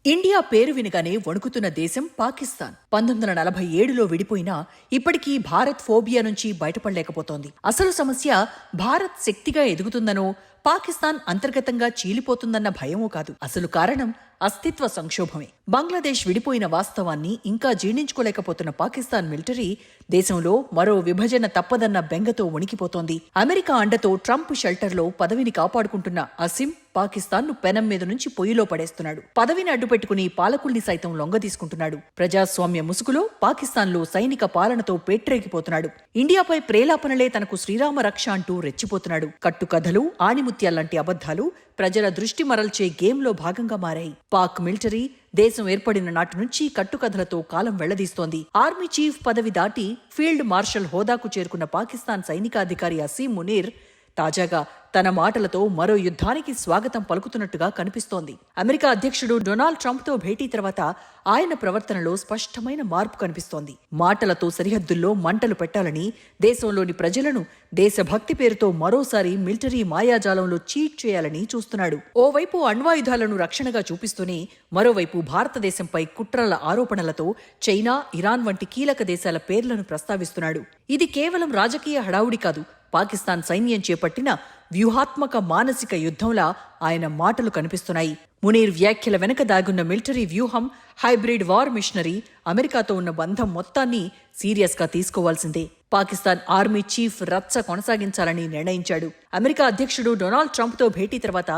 India పేరు వినగానే వణుకుతున్న దేశం పాకిస్తాన్. 1947లో విడిపోయినా ఇప్పటికీ భారత్ ఫోబియా నుంచి బయటపడలేకపోతోంది. అసలు సమస్య భారత్ శక్తిగా ఎదుగుతుందనో, పాకిస్తాన్ అంతర్గతంగా చీలిపోతుందన్న భయమూ కాదు. అసలు కారణం అస్తిత్వ సంక్షోభమే. బంగ్లాదేశ్ విడిపోయిన వాస్తవాన్ని ఇంకా జీర్ణించుకోలేకపోతున్న పాకిస్తాన్ మిలిటరీ దేశంలో మరో విభజన తప్పదన్న బెంగతో వణికిపోతోంది. అమెరికా అండతో ట్రంప్ షెల్టర్లో పదవిని కాపాడుకుంటున్న అసిం పాకిస్తాన్ను పెనం మీద నుంచి పొయ్యిలో పడేస్తున్నాడు. పదవిని అడ్డుపెట్టుకుని పాలకుల్ని సైతం లొంగదీసుకుంటున్నాడు. ప్రజాస్వామ్య ముసుగులో పాకిస్తాన్లో సైనిక పాలనతో పేట్రేగిపోతున్నాడు. ఇండియాపై ప్రేలాపనలే తనకు శ్రీరామ రక్ష అంటూ రెచ్చిపోతున్నాడు. కట్టుకథలు, ఆణిముత్యాల్లాంటి అబద్ధాలు ప్రజల దృష్టి మరల్చే గేమ్లో భాగంగా మారాయి. పాక్ మిలిటరీ దేశం ఏర్పడిన నాటి నుంచి కట్టుకథలతో కాలం వెళ్లదీస్తోంది. ఆర్మీ చీఫ్ పదవి దాటి ఫీల్డ్ మార్షల్ హోదాకు చేరుకున్న పాకిస్తాన్ సైనికాధికారి అసీం మునీర్ తాజాగా తన మాటలతో మరో యుద్ధానికి స్వాగతం పలుకుతున్నట్టుగా కనిపిస్తోంది. అమెరికా అధ్యక్షుడు డొనాల్డ్ ట్రంప్తో భేటీ తర్వాత ఆయన ప్రవర్తనలో స్పష్టమైన మార్పు కనిపిస్తోంది. మాటలతో సరిహద్దుల్లో మంటలు పెట్టాలని, దేశంలోని ప్రజలను దేశభక్తి పేరుతో మరోసారి మిలిటరీ మాయాజాలంలో చీట్ చేయాలని చూస్తున్నాడు. ఓవైపు అణ్వాయుధాలను రక్షణగా చూపిస్తూనే మరోవైపు భారతదేశంపై కుట్రల ఆరోపణలతో చైనా, ఇరాన్ వంటి కీలక దేశాల పేర్లను ప్రస్తావిస్తున్నాడు. ఇది కేవలం రాజకీయ హడావుడి కాదు. పాకిస్తాన్ సైన్యం చేపట్టిన వ్యూహాత్మక మానసిక యుద్ధంలా ఆయన మాటలు కనిపిస్తున్నాయి. మునీర్ వ్యాఖ్యల వెనక దాగున్న మిలిటరీ వ్యూహం, హైబ్రిడ్ వార్ మిషనరీ, అమెరికాతో ఉన్న బంధం మొత్తాన్ని సీరియస్గా తీసుకోవాల్సిందే. పాకిస్తాన్ ఆర్మీ చీఫ్ రచ్చ కొనసాగించాలని నిర్ణయించాడు. అమెరికా అధ్యక్షుడు డొనాల్డ్ ట్రంప్తో భేటీ తర్వాత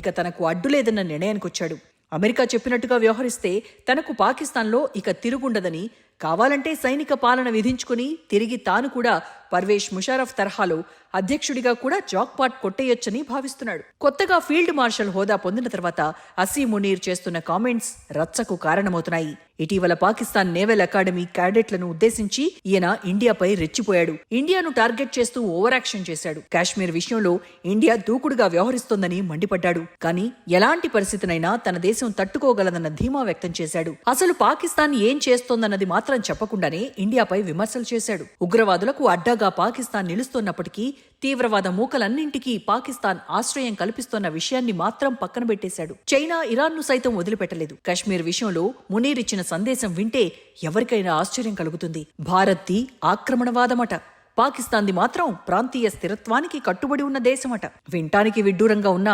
ఇక తనకు అడ్డులేదన్న నిర్ణయానికొచ్చాడు. అమెరికా చెప్పినట్టుగా వ్యవహరిస్తే తనకు పాకిస్తాన్లో ఇక తిరుగుండదని, కావాలంటే సైనిక పాలన విధించుకుని తిరిగి తాను కూడా పర్వేష్ ముషారఫ్ తరహాలో అధ్యక్షుడిగా కూడా జాక్పాట్ కొట్టేయొచ్చని భావిస్తున్నాడు. కొత్తగా ఫీల్డ్ మార్షల్ హోదా పొందిన తర్వాత అసీం మునీర్ చేస్తున్న కామెంట్స్ రచ్చకు కారణమవుతున్నాయి. ఇటీవల పాకిస్తాన్ నేవల్ అకాడమీ క్యాడెట్లను ఉద్దేశించి ఈయన ఇండియాపై రెచ్చిపోయాడు. ఇండియాను టార్గెట్ చేస్తూ ఓవర్ యాక్షన్ చేశాడు. కాశ్మీర్ విషయంలో ఇండియా దూకుడుగా వ్యవహరిస్తోందని మండిపడ్డాడు. కానీ ఎలాంటి పరిస్థితినైనా తన దేశం తట్టుకోగలదన్న ధీమా వ్యక్తం చేశాడు. అసలు పాకిస్తాన్ ఏం చేస్తోందన్నది మాత్రం చెప్పకుండానే ఇండియాపై విమర్శలు చేశాడు. ఉగ్రవాదులకు అడ్డాగా పాకిస్తాన్ నిలుస్తున్నప్పటికీ తీవ్రవాద మూకలన్నింటికీ పాకిస్తాన్ ఆశ్రయం కల్పిస్తోన్న విషయాన్ని మాత్రం పక్కన పెట్టేశాడు. చైనా, ఇరాన్ను సైతం వదిలిపెట్టలేదు. కశ్మీర్ విషయంలో మునీర్ ఇచ్చిన సందేశం వింటే ఎవరికైనా ఆశ్చర్యం కలుగుతుంది. భారత్ది ఆక్రమణవాదమట, పాకిస్తాన్ది మాత్రం ప్రాంతీయ స్థిరత్వానికి కట్టుబడి ఉన్న దేశమట. వింటానికి విడ్డూరంగా ఉన్న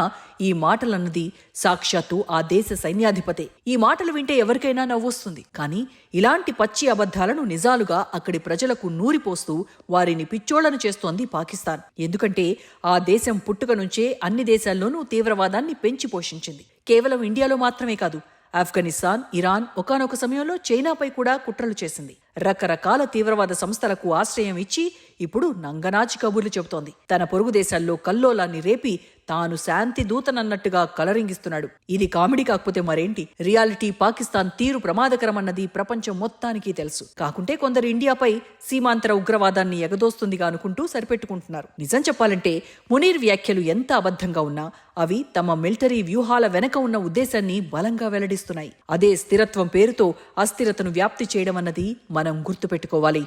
ఈ మాటలన్నది సాక్షాత్తు ఆ దేశ సైన్యాధిపతే. ఈ మాటలు వింటే ఎవరికైనా నవ్వొస్తుంది. కానీ ఇలాంటి పచ్చి అబద్ధాలను నిజాలుగా అక్కడి ప్రజలకు నూరిపోస్తూ వారిని పిచ్చోళ్లను చేస్తోంది పాకిస్తాన్. ఎందుకంటే ఆ దేశం పుట్టుక నుంచే అన్ని దేశాల్లోనూ తీవ్రవాదాన్ని పెంచి పోషించింది. కేవలం ఇండియాలో మాత్రమే కాదు, ఆఫ్ఘనిస్తాన్, ఇరాన్, ఒకానొక సమయంలో చైనాపై కూడా కుట్రలు చేసింది. రకరకాల తీవ్రవాద సంస్థలకు ఆశ్రయం ఇచ్చి ఇప్పుడు నంగనాచి కబుర్లు చెబుతోంది. తన పొరుగు దేశాల్లో కల్లోలాన్ని రేపి తాను శాంతి దూతనన్నట్టుగా కలరింగిస్తున్నాడు. ఇది కామెడీ కాకపోతే మరేంటి? రియాలిటీ పాకిస్తాన్ తీరు ప్రమాదకరమన్నది ప్రపంచం మొత్తానికి తెలుసు. కాకుంటే కొందరు ఇండియాపై సీమాంతర ఉగ్రవాదాన్ని ఎగదోస్తుందిగా అనుకుంటూ సరిపెట్టుకుంటున్నారు. నిజం చెప్పాలంటే మునీర్ వ్యాఖ్యలు ఎంత అబద్ధంగా ఉన్నా అవి తమ మిలిటరీ వ్యూహాల వెనక ఉన్న ఉద్దేశాన్ని బలంగా వెల్లడిస్తున్నాయి. అదే స్థిరత్వం పేరుతో అస్థిరతను వ్యాప్తి చేయడం అన్నది మనం గుర్తుపెట్టుకోవాలి.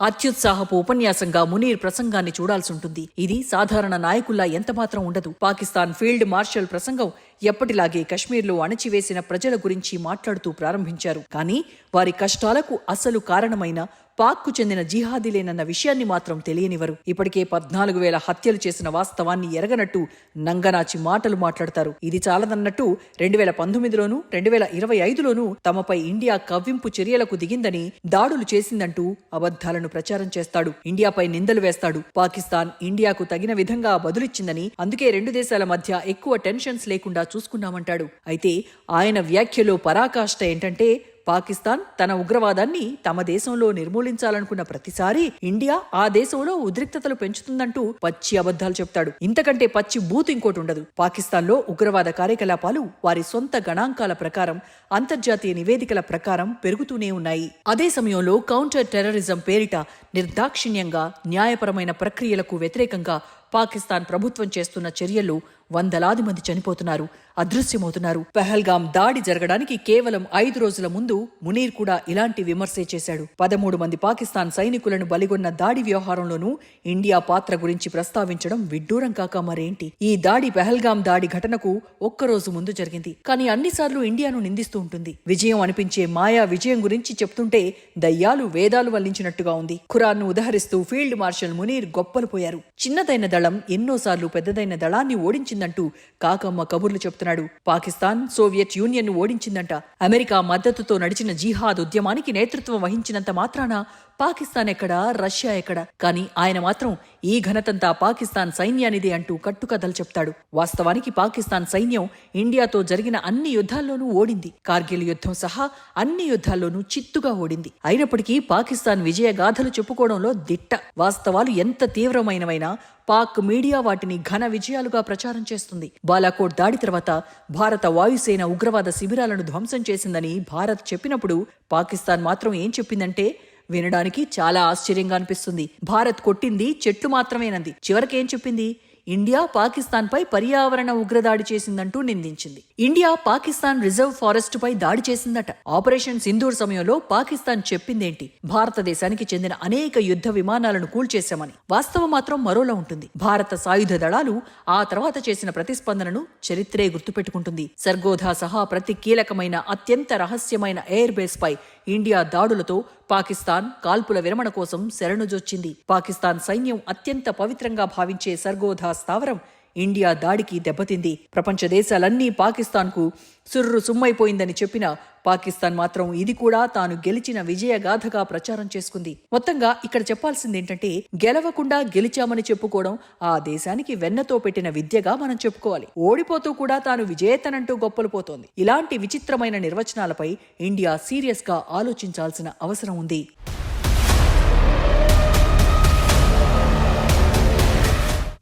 అత్యుత్సాహపు ఉపన్యాసంగా మునీర్ ప్రసంగాన్ని చూడాల్సి ఉంటుంది. ఇది సాధారణ నాయకుల్లా ఎంతమాత్రం ఉండదు. పాకిస్తాన్ ఫీల్డ్ మార్షల్ ప్రసంగం ఎప్పటిలాగే కశ్మీర్లో అణచివేసిన ప్రజల గురించి మాట్లాడుతూ ప్రారంభించారు. కానీ వారి కష్టాలకు అసలు కారణమైన పాక్కు చెందిన జిహాదీలేనన్న విషయాన్ని మాత్రం తెలియనివ్వరు. ఇప్పటికే 14,000 హత్యలు చేసిన వాస్తవాన్ని ఎరగనట్టు నంగనాచి మాటలు మాట్లాడతారు. ఇది చాలదన్నట్టు 2019లోనూ 2025లోనూ తమపై ఇండియా కవ్వింపు చర్యలకు దిగిందని, దాడులు చేసిందంటూ అబద్ధాలను ప్రచారం చేస్తాడు. ఇండియాపై నిందలు వేస్తాడు. పాకిస్తాన్ ఇండియాకు తగిన విధంగా బదులిచ్చిందని, అందుకే రెండు దేశాల మధ్య ఎక్కువ టెన్షన్స్ లేకుండా చూసుకున్నామంటాడు. అయితే ఆయన వ్యాఖ్యలో పరాకాష్ట ఏంటంటే, పాకిస్తాన్ తన ఉగ్రవాదాన్ని తమ దేశంలో నిర్మూలించాలనుకున్న ప్రతిసారి ఇండియా ఆ దేశంలో ఉద్రిక్తతలు పెంచుతుందంటూ పచ్చి అబద్ధాలు చెప్తాడు. ఇంతకంటే పచ్చి బూతు ఇంకోటి ఉండదు. పాకిస్తాన్లో ఉగ్రవాద కార్యకలాపాలు వారి సొంత గణాంకాల ప్రకారం, అంతర్జాతీయ నివేదికల ప్రకారం పెరుగుతూనే ఉన్నాయి. అదే సమయంలో కౌంటర్ టెర్రరిజం పేరిట నిర్దాక్షిణ్యంగా న్యాయపరమైన ప్రక్రియలకు వ్యతిరేకంగా పాకిస్తాన్ ప్రభుత్వం చేస్తున్న చర్యలు వందలాది మంది చనిపోతున్నారు, అదృశ్యమవుతున్నారు. పెహల్గాం దాడి జరగడానికి కేవలం 5 రోజుల ముందు మునీర్ కూడా ఇలాంటి విమర్శే చేశాడు. 13 మంది పాకిస్తాన్ సైనికులను బలిగొన్న దాడి వ్యవహారంలోనూ ఇండియా పాత్ర గురించి ప్రస్తావించడం విడ్డూరం కాక మరేంటి. ఈ దాడి పెహల్గాం దాడి ఘటనకు ఒక్కరోజు ముందు జరిగింది. కానీ అన్నిసార్లు ఇండియాను నిందిస్తూ ఉంటుంది. విజయం అనిపించే మాయా విజయం గురించి చెప్తుంటే దయ్యాలు వేదాలు వల్లించినట్టుగా ఉంది. ఖురాన్ను ఉదహరిస్తూ ఫీల్డ్ మార్షల్ మునీర్ గొప్పలు పోయారు. చిన్నదైన దళం ఎన్నోసార్లు పెద్దదైన దళాన్ని ఓడించిందంటూ కాకమ్మ కబుర్లు చెప్తున్నారు. పాకిస్తాన్ సోవియట్ యూనియన్ ను ఓడించిందంట. అమెరికా మద్దతుతో నడిచిన జిహాద్ ఉద్యమానికి నేతృత్వం వహించినంత మాత్రాన పాకిస్తాన్ ఎక్కడా, రష్యా ఎక్కడా? కానీ ఆయన మాత్రం ఈ ఘనతంతా పాకిస్తాన్ సైన్యానిదే అంటూ కట్టుకథలు చెప్తాడు. వాస్తవానికి పాకిస్తాన్ సైన్యం ఇండియాతో జరిగిన అన్ని యుద్ధాల్లోనూ ఓడింది. కార్గిల్ యుద్ధం సహా అన్ని యుద్ధాల్లోనూ చిత్తుగా ఓడింది. అయినప్పటికీ పాకిస్తాన్ విజయగాథలు చెప్పుకోవడంలో దిట్ట. వాస్తవాలు ఎంత తీవ్రమైనవైనా పాక్ మీడియా వాటిని ఘన విజయాలుగా ప్రచారం చేస్తుంది. బాలాకోట్ దాడి తర్వాత భారత వాయుసేన ఉగ్రవాద శిబిరాలను ధ్వంసం చేసిందని భారత్ చెప్పినప్పుడు పాకిస్తాన్ మాత్రం ఏం చెప్పిందంటే, వినడానికి చాలా ఆశ్చర్యంగా అనిపిస్తుంది, భారత్ కొట్టింది చెట్లు మాత్రమేనంది. చివరికేం చెప్పింది? ఇండియా పాకిస్తాన్ పై పర్యావరణ ఉగ్రదాడి చేసిందంటూ నిందించింది. ఇండియా పాకిస్తాన్ రిజర్వ్ ఫారెస్ట్ పై దాడి చేసిందట. ఆపరేషన్ సింధూర్ సమయంలో పాకిస్తాన్ చెప్పిందేంటి? భారతదేశానికి చెందిన అనేక యుద్ధ విమానాలను కూల్చేశామని. వాస్తవం మాత్రం మరోలా ఉంటుంది. భారత సాయుధ దళాలు ఆ తర్వాత చేసిన ప్రతిస్పందనను చరిత్రే గుర్తుపెట్టుకుంటుంది. సర్గోధా సహా ప్రతి కీలకమైన అత్యంత రహస్యమైన ఎయిర్ బేస్ పై ఇండియా దాడులతో పాకిస్తాన్ కాల్పుల విరమణ కోసం శరణుజొచ్చింది. పాకిస్తాన్ సైన్యం అత్యంత పవిత్రంగా భావించే సర్గోధా స్థావరం ఇండియా దాడికి దెబ్బతింది. ప్రపంచ దేశాలన్నీ పాకిస్తాన్కు సుర్రు సుమ్మైపోయిందని చెప్పినా పాకిస్తాన్ మాత్రం ఇది కూడా తాను గెలిచిన విజయగాథగా ప్రచారం చేసుకుంది. మొత్తంగా ఇక్కడ చెప్పాల్సిందేంటంటే, గెలవకుండా గెలిచామని చెప్పుకోవడం ఆ దేశానికి వెన్నతో పెట్టిన విద్యగా మనం చెప్పుకోవాలి. ఓడిపోతూ కూడా తాను విజేతనంటూ గొప్పలు పోతోంది. ఇలాంటి విచిత్రమైన నిర్వచనాలపై ఇండియా సీరియస్ గా ఆలోచించాల్సిన అవసరం ఉంది.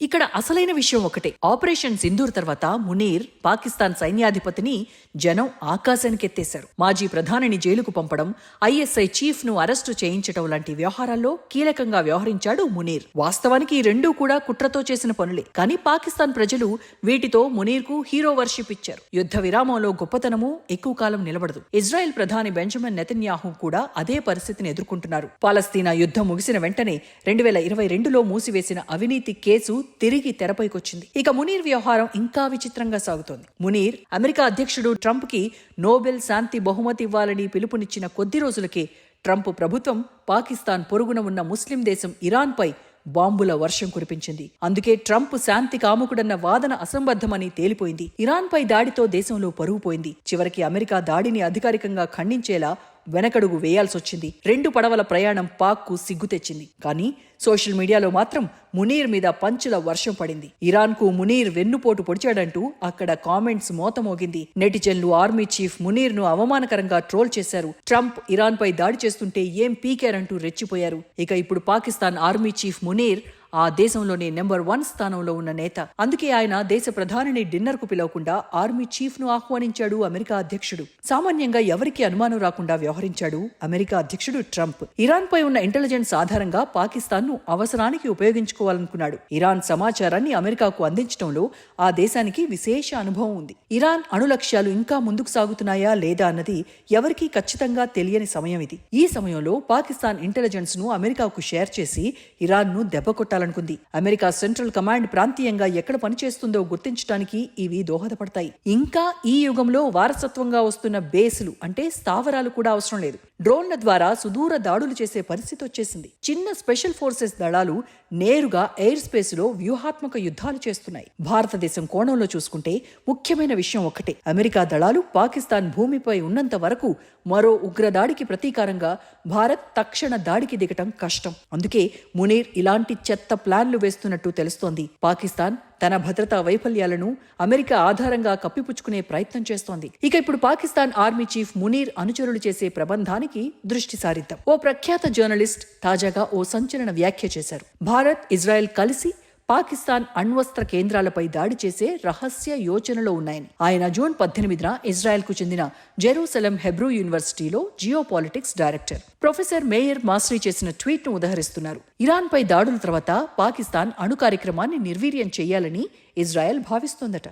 ఇక్కడ అసలైన విషయం ఒకటే. ఆపరేషన్ సింధూర్ తర్వాత మునీర్ పాకిస్తాన్ సైన్యాధిపతిని జనం ఆకాశానికెత్తేశారు. మాజీ ప్రధానిని జైలుకు పంపడం, ఐఎస్ఐ చీఫ్ ను అరెస్టు చేయించడం లాంటి వ్యవహారాల్లో కీలకంగా వ్యవహరించాడు మునీర్. వాస్తవానికి ఈ రెండూ కూడా కుట్రతో చేసిన పనులే. కానీ పాకిస్తాన్ ప్రజలు వీటితో మునీర్ కు హీరో వర్షిప్ ఇచ్చారు. యుద్ధ విరామంలో గొప్పతనము ఎక్కువ కాలం నిలబడదు. ఇజ్రాయెల్ ప్రధాని బెంజమిన్ నెతన్యాహు కూడా అదే పరిస్థితిని ఎదుర్కొంటున్నారు. పాలస్తీనా యుద్ధం ముగిసిన వెంటనే 2022లో మూసివేసిన అవినీతి కేసు తిరిగి తెరపైకొచ్చింది. ఇక మునీర్ వ్యవహారం ఇంకా విచిత్రంగా సాగుతోంది. మునీర్ అమెరికా అధ్యక్షుడు ట్రంప్ కి నోబెల్ శాంతి బహుమతి ఇవ్వాలని పిలుపునిచ్చిన కొద్ది రోజులకే ట్రంప్ ప్రభుత్వం పాకిస్తాన్ పొరుగున ఉన్న ముస్లిం దేశం ఇరాన్ పై బాంబుల వర్షం కురిపించింది. అందుకే ట్రంప్ శాంతి కాముకుడన్న వాదన అసంబద్ధమని తేలిపోయింది. ఇరాన్ పై దాడితో దేశంలో పరువు పోయింది. చివరికి అమెరికా దాడిని అధికారికంగా ఖండించేలా వెనకడుగు వేయాల్సొచ్చింది. 2 పడవల ప్రయాణం పాక్ కు సిగ్గు తెచ్చింది. కానీ సోషల్ మీడియాలో మాత్రం మునీర్ మీద పంచుల వర్షం పడింది. ఇరాన్ కు మునీర్ వెన్నుపోటు పొడిచాడంటూ అక్కడ కామెంట్స్ మోతమోగింది. నెటిజన్లు ఆర్మీ చీఫ్ మునీర్ ను అవమానకరంగా ట్రోల్ చేశారు. ట్రంప్ ఇరాన్ పై దాడి చేస్తుంటే ఏం పీకారంటూ రెచ్చిపోయారు. ఇక ఇప్పుడు పాకిస్తాన్ ఆర్మీ చీఫ్ మునీర్ ఆ దేశంలోనే నెంబర్ 1 స్థానంలో ఉన్న నేత. అందుకే ఆయన దేశ ప్రధానిని డిన్నర్ కు పిలవకుండా ఆర్మీ చీఫ్ ను ఆహ్వానించాడు అమెరికా అధ్యక్షుడు. సామాన్యంగా ఎవరికి అనుమానం రాకుండా వ్యవహరించాడు అమెరికా అధ్యక్షుడు ట్రంప్. ఇరాన్ పై ఉన్న ఇంటెలిజెన్స్ ఆధారంగా పాకిస్తాన్ ను అవసరానికి ఉపయోగించుకోవాలనుకున్నాడు. ఇరాన్ సమాచారాన్ని అమెరికాకు అందించడంలో ఆ దేశానికి విశేష అనుభవం ఉంది. ఇరాన్ అణు లక్ష్యాలు ఇంకా ముందుకు సాగుతున్నాయా లేదా అన్నది ఎవరికీ ఖచ్చితంగా తెలియని సమయం ఇది. ఈ సమయంలో పాకిస్తాన్ ఇంటెలిజెన్స్ ను అమెరికాకు షేర్ చేసి ఇరాన్ ను దెబ్బకొట్టాలనుకుంది. అమెరికా సెంట్రల్ కమాండ్ ప్రాంతీయంగా ఎక్కడ పనిచేస్తుందో గుర్తించడానికి ఇవి దోహదపడతాయి. ఇంకా ఈ యుగంలో వారసత్వంగా వస్తున్న బేసులు అంటే స్థావరాలు కూడా అవసరం లేదు. డ్రోన్ల ద్వారా సుదూర దాడులు చేసే పరిస్థితి వచ్చేసింది. చిన్న స్పెషల్ ఫోర్సెస్ దళాలు నేరుగా ఎయిర్ స్పేస్ లో వ్యూహాత్మక యుద్ధాలు చేస్తున్నాయి. భారతదేశం కోణంలో చూసుకుంటే ముఖ్యమైన విషయం ఒక్కటే. అమెరికా దళాలు పాకిస్తాన్ భూమిపై ఉన్నంత వరకు మరో ఉగ్రదాడికి ప్రతీకారంగా భారత్ తక్షణ దాడికి దిగటం కష్టం. అందుకే మునీర్ ఇలాంటి చెత్త ప్లాన్లు వేస్తున్నట్టు తెలుస్తోంది. పాకిస్తాన్ తన భద్రతా వైఫల్యాలను అమెరికా ఆధారంగా కప్పిపుచ్చుకునే ప్రయత్నం చేస్తోంది. ఇక ఇప్పుడు పాకిస్తాన్ ఆర్మీ చీఫ్ మునీర్ అనుచరులు చేసే ప్రబంధానికి దృష్టి సారిద్దాం. ఓ ప్రఖ్యాత జర్నలిస్ట్ తాజాగా ఓ సంచలన వ్యాఖ్య చేశారు. భారత్, ఇజ్రాయెల్ కలిసి పాకిస్తాన్ అణ్వస్త్ర కేంద్రాలపై దాడి చేసే రహస్య యోచనలో ఉన్నాయని. ఆయన జూన్ 18న ఇజ్రాయెల్ కు చెందిన జెరూసలం హెబ్రూ యూనివర్సిటీలో జియోపాలిటిక్స్ డైరెక్టర్ ప్రొఫెసర్ మేయర్ మాస్రీ చేసిన ట్వీట్ ను ఉదహరిస్తున్నారు. ఇరాన్ పై దాడుల తర్వాత పాకిస్తాన్ అణు కార్యక్రమాన్ని నిర్వీర్యం చేయాలని ఇజ్రాయెల్ భావిస్తోందట.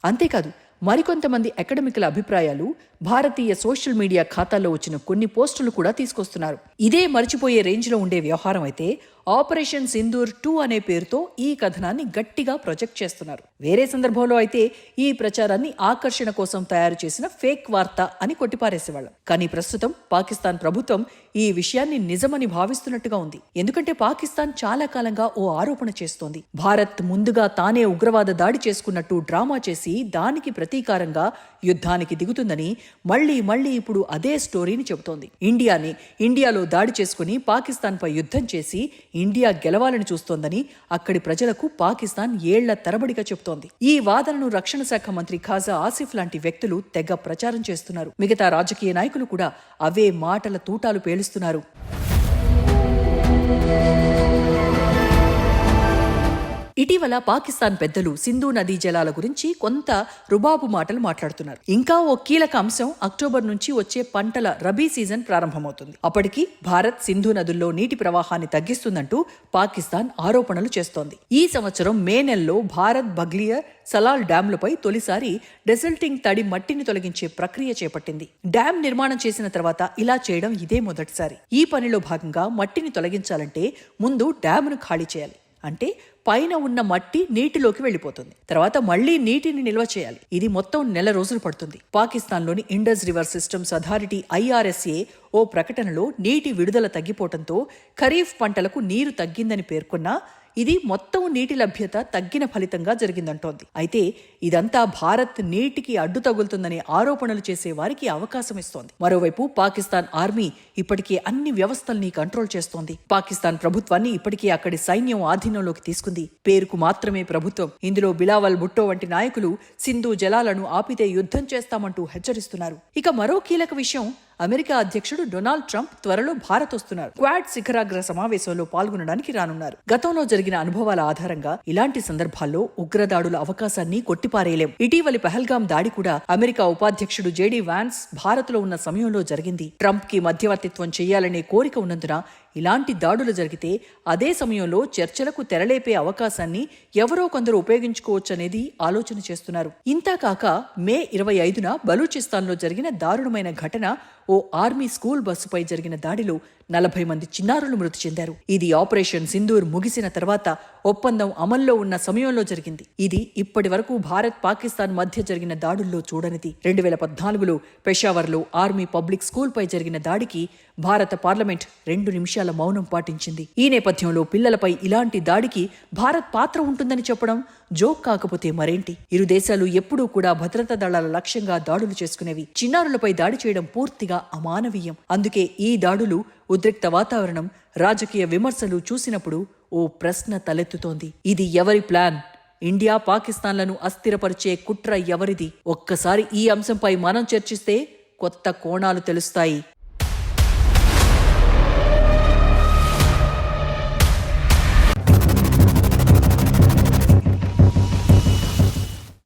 అంతేకాదు మరికొంతమంది అకాడమికుల అభిప్రాయాలు భారతీయ సోషల్ మీడియా ఖాతాల్లో వచ్చిన కొన్ని పోస్టులు కూడా తీసుకొస్తున్నారు. ఇదే మర్చిపోయే రేంజ్లో ఉండే వ్యవహారం అయితే ఆపరేషన్ సింధూర్ 2 అనే పేరుతో ఈ కథనాన్ని గట్టిగా ప్రొజెక్ట్ చేస్తున్నారు. వేరే సందర్భంలో అయితే ఈ ప్రచారాన్ని ఆకర్షణ కోసం తయారు చేసిన ఫేక్ వార్త అని కొట్టిపారేసేవాళ్ళం. కానీ ప్రస్తుతం పాకిస్తాన్ ప్రభుత్వం ఈ విషయాన్ని నిజమని భావిస్తున్నట్టుగా ఉంది. ఎందుకంటే పాకిస్తాన్ చాలా కాలంగా ఓ ఆరోపణ చేస్తోంది. భారత్ ముందుగా తానే ఉగ్రవాద దాడి చేసుకున్నట్టు డ్రామా చేసి దానికి ప్రతీకారంగా యుద్ధానికి దిగుతుందని మళ్లీ ఇప్పుడు అదే స్టోరీని చెబుతోంది. ఇండియాలో దాడి చేసుకుని పాకిస్తాన్పై యుద్ధం చేసి ఇండియా గెలవాలని చూస్తోందని అక్కడి ప్రజలకు పాకిస్తాన్ ఏళ్ల తరబడిగా చెబుతోంది. ఈ వాదనను రక్షణ శాఖ మంత్రి ఖాజా ఆసిఫ్ లాంటి వ్యక్తులు తెగ ప్రచారం చేస్తున్నారు. మిగతా రాజకీయ నాయకులు కూడా అవే మాటల తూటాలు పేలుస్తున్నారు. ఇటీవల పాకిస్తాన్ పెద్దలు సింధు నదీ జలాల గురించి కొంత రుబాబు మాటలు మాట్లాడుతున్నారు. ఇంకా ఓ కీలక అంశం అక్టోబర్ నుంచి వచ్చే పంటల రబీ సీజన్ ప్రారంభమవుతుంది. అప్పటికి భారత్ సింధు నదుల్లో నీటి ప్రవాహాన్ని తగ్గిస్తుందంటూ పాకిస్తాన్ ఆరోపణలు చేస్తోంది. ఈ సంవత్సరం మే నెలలో భారత్ బగ్లియర్ సలాల్ డ్యాంలపై తొలిసారి డెసల్టింగ్ తడి మట్టిని తొలగించే ప్రక్రియ చేపట్టింది. డ్యాం నిర్మాణం చేసిన తర్వాత ఇలా చేయడం ఇదే మొదటిసారి. ఈ పనిలో భాగంగా మట్టిని తొలగించాలంటే ముందు డ్యామును ఖాళీ చేయాలి. అంటే పైన ఉన్న మట్టి నీటిలోకి వెళ్లిపోతుంది. తర్వాత మళ్లీ నీటిని నిల్వ చేయాలి. ఇది మొత్తం నెల రోజులు పడుతుంది. పాకిస్తాన్లోని Indus river systems authority IRSA ఓ ప్రకటనలో నీటి విడుదల తగ్గిపోవడంతో ఖరీఫ్ పంటలకు నీరు తగ్గిందని పేర్కొన్నా ఇది మొత్తం నీటి లభ్యత తగ్గిన ఫలితంగా జరిగిందంటోంది. అయితే ఇదంతా భారత్ నీటికి అడ్డు తగులుతుందనే ఆరోపణలు చేసే వారికి అవకాశం ఇస్తోంది. మరోవైపు పాకిస్తాన్ ఆర్మీ ఇప్పటికే అన్ని వ్యవస్థల్ని కంట్రోల్ చేస్తోంది. పాకిస్తాన్ ప్రభుత్వాన్ని ఇప్పటికే అక్కడి సైన్యం ఆధీనంలోకి తీసుకుంది. పేరుకు మాత్రమే ప్రభుత్వం. ఇందులో బిలావల్ భుట్టో వంటి నాయకులు సింధు జలాలను ఆపితే యుద్ధం చేస్తామంటూ హెచ్చరిస్తున్నారు. ఇక మరో కీలక విషయం, అమెరికా అధ్యక్షుడు డొనాల్డ్ ట్రంప్ త్వరలో భారత్ వస్తున్నారు. క్వాడ్ శిఖరాగ్ర సమావేశంలో పాల్గొనడానికి రానున్నారు. గతంలో జరిగిన అనుభవాల ఆధారంగా ఇలాంటి సందర్భాల్లో ఉగ్రదాడుల అవకాశాన్ని కొట్టిపారేయలేం. ఇటీవలి పహల్గాం దాడి కూడా అమెరికా ఉపాధ్యక్షుడు JD వాన్స్ భారత్లో ఉన్న సమయంలో జరిగింది. ట్రంప్ కి మధ్యవర్తిత్వం చేయాలనే కోరిక ఉన్నందున ఇలాంటి దాడులు జరిగితే అదే సమయంలో చర్చలకు తెరలేపే అవకాశాన్ని ఎవరో కొందరు ఉపయోగించుకోవచ్చనేది ఆలోచన చేస్తున్నారు. ఇంతా కాక మే 25న బలూచిస్తాన్లో జరిగిన దారుణమైన ఘటన ఓ ఆర్మీ స్కూల్ బస్సుపై జరిగిన దాడిలో 40 మంది చిన్నారులు మృతి చెందారు. ఇది ఆపరేషన్ సింధూర్ ముగిసిన తర్వాత ఒప్పందం అమల్లో ఉన్న సమయంలో జరిగింది. ఇది ఇప్పటి వరకు భారత్ పాకిస్తాన్ మధ్య జరిగిన దాడుల్లో చూడనిది. 2014లో పెషావర్లో ఆర్మీ పబ్లిక్ స్కూల్ పై జరిగిన దాడికి భారత పార్లమెంట్ 2 నిమిషాల మౌనం పాటించింది. ఈ నేపథ్యంలో పిల్లలపై ఇలాంటి దాడికి భారత్ పాత్ర ఉంటుందని చెప్పడం జోక్ కాకపోతే మరేంటి? ఇరు దేశాలు ఎప్పుడూ కూడా భద్రతా దళాల లక్ష్యంగా దాడులు చేసుకునేవి. చిన్నారులపై దాడి చేయడం పూర్తిగా అమానవీయం. అందుకే ఈ దాడులు, ఉద్రిక్త వాతావరణం, రాజకీయ విమర్శలు చూసినప్పుడు ఓ ప్రశ్న తలెత్తుతోంది. ఇది ఎవరి ప్లాన్? ఇండియా పాకిస్తాన్లను అస్థిరపరిచే కుట్ర ఎవరిది? ఒక్కసారి ఈ అంశంపై మనం చర్చిస్తే కొత్త కోణాలు తెలుస్తాయి.